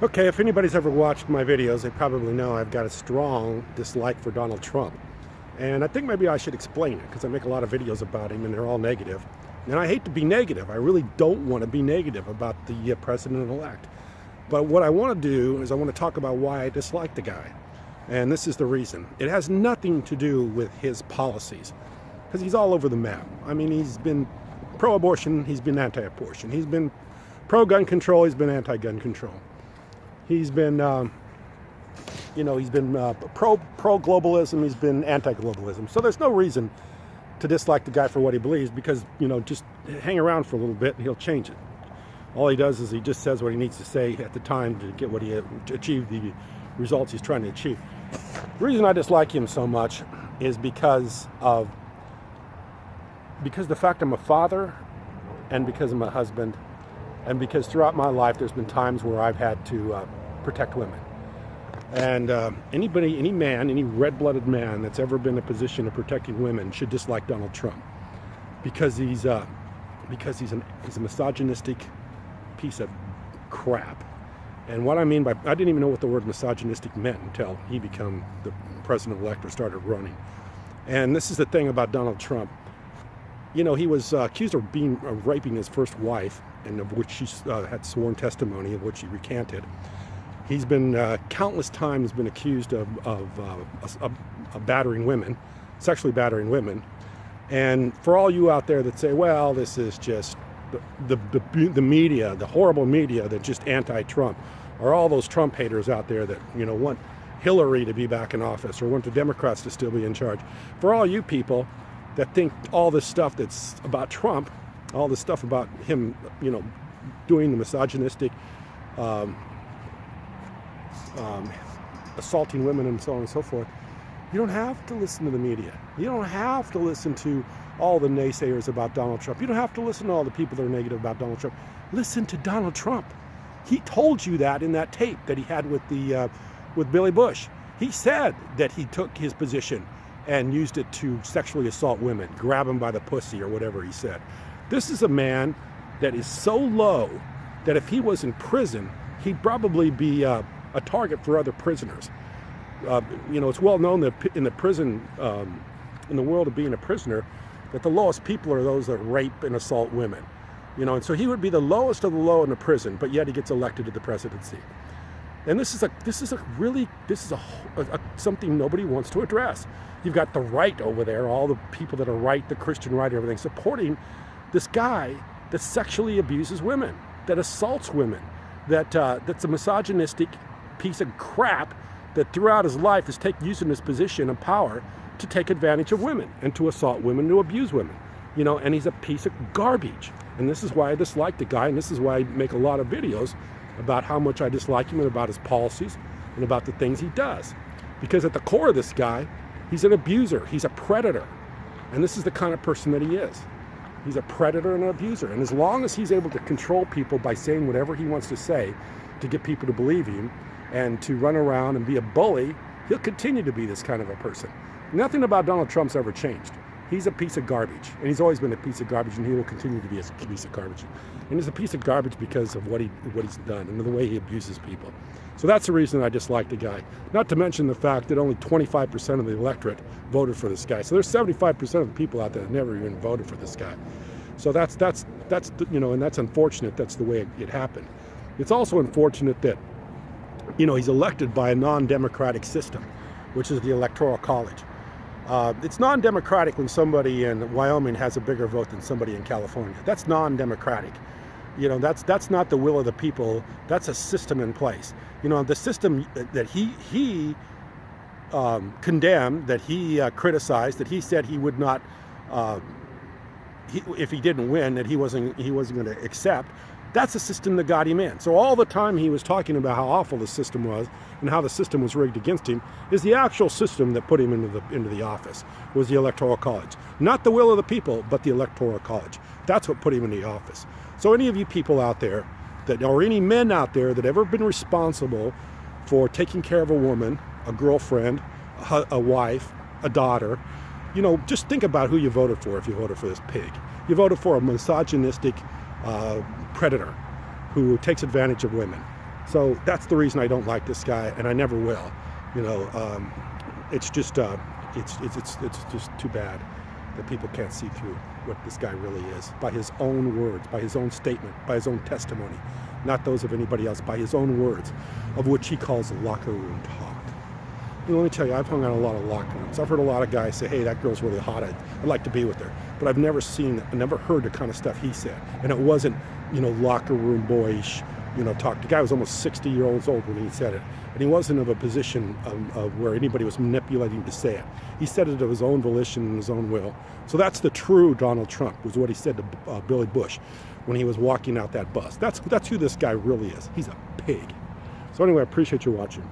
Okay, if anybody's ever watched my videos, they probably know I've got a strong dislike for Donald Trump. And I think maybe I should explain it because I make a lot of videos about him and they're all negative. And I hate to be negative. I really don't want to be negative about the president-elect. But what I want to do is I want to talk about why I dislike the guy. And this is the reason. It has nothing to do with his policies because he's all over the map. I mean, he's been pro-abortion, he's been anti-abortion. He's been pro-gun control, he's been anti-gun control. He's been, pro-globalism, he's been anti-globalism. So there's no reason to dislike the guy for what he believes because, just hang around for a little bit and he'll change it. All he does is he just says what he needs to say at the time to get to achieve the results he's trying to achieve. The reason I dislike him so much is because the fact I'm a father and because I'm a husband and because throughout my life there's been times where I've had to protect women. And any man, any red-blooded man that's ever been in a position of protecting women should dislike Donald Trump because he's a misogynistic piece of crap. And what I mean by, I didn't even know what the word misogynistic meant until he became the president-elect or started running. And this is the thing about Donald Trump. He was accused of raping his first wife, and of which she had sworn testimony, of which he recanted. He's been countless times been accused of battering women, sexually battering women. And for all you out there that say, well, this is just the media, the horrible media that just anti-Trump, or all those Trump haters out there that want Hillary to be back in office or want the Democrats to still be in charge. For all you people that think all this stuff that's about Trump, all this stuff about him, doing the misogynistic, assaulting women and so on and so forth, you don't have to listen to the media. You don't have to listen to all the naysayers about Donald Trump. You don't have to listen to all the people that are negative about Donald Trump. Listen to Donald Trump. He told you that in that tape that he had with Billy Bush. He said that he took his position and used it to sexually assault women, grab them by the pussy or whatever he said. This is a man that is so low that if he was in prison, he'd probably be a target for other prisoners. It's well known that in the prison, in the world of being a prisoner, that the lowest people are those that rape and assault women. And so he would be the lowest of the low in the prison, but yet he gets elected to the presidency. And this is something nobody wants to address. You've got the right over there, all the people that are right, the Christian right, everything, supporting this guy that sexually abuses women, that assaults women, that's a misogynistic piece of crap that throughout his life is using his position of power to take advantage of women and to assault women, to abuse women. And he's a piece of garbage. And this is why I dislike the guy, and this is why I make a lot of videos about how much I dislike him and about his policies and about the things he does. Because at the core of this guy, he's an abuser, he's a predator. And this is the kind of person that he is. He's a predator and an abuser. And as long as he's able to control people by saying whatever he wants to say to get people to believe him and to run around and be a bully, he'll continue to be this kind of a person. Nothing about Donald Trump's ever changed. He's a piece of garbage, and he's always been a piece of garbage, and he will continue to be a piece of garbage. And he's a piece of garbage because of what he's done and the way he abuses people. So that's the reason I dislike the guy. Not to mention the fact that only 25% of the electorate voted for this guy. So there's 75% of the people out there that never even voted for this guy. So that's and that's unfortunate. That's the way it happened. It's also unfortunate that he's elected by a non-democratic system, which is the Electoral College. It's non-democratic when somebody in Wyoming has a bigger vote than somebody in California. That's non-democratic. That's not the will of the people. That's a system in place. The system that he condemned, that he criticized, that he said he would not, if he didn't win, that he wasn't going to accept. That's the system that got him in. So all the time he was talking about how awful the system was and how the system was rigged against him is the actual system that put him into the office, was the Electoral College. Not the will of the people, but the Electoral College. That's what put him in the office. So any of you people out there, or any men out there that ever been responsible for taking care of a woman, a girlfriend, a wife, a daughter, just think about who you voted for if you voted for this pig. You voted for a misogynistic predator who takes advantage of women. So that's the reason I don't like this guy, and I never will. You know, it's just too bad that people can't see through what this guy really is by his own words, by his own statement, by his own testimony, not those of anybody else, by his own words, of which he calls locker room talk. You know, let me tell you, I've hung out in a lot of locker rooms. I've heard a lot of guys say, hey, that girl's really hot. I'd like to be with her. But I've never heard the kind of stuff he said. And it wasn't, you know, locker room boyish, you know, talk. The guy was almost 60 years old when he said it. And he wasn't of a position of where anybody was manipulating to say it. He said it of his own volition and his own will. So that's the true Donald Trump, was what he said to Billy Bush when he was walking out that bus. That's who this guy really is. He's a pig. So anyway, I appreciate you watching.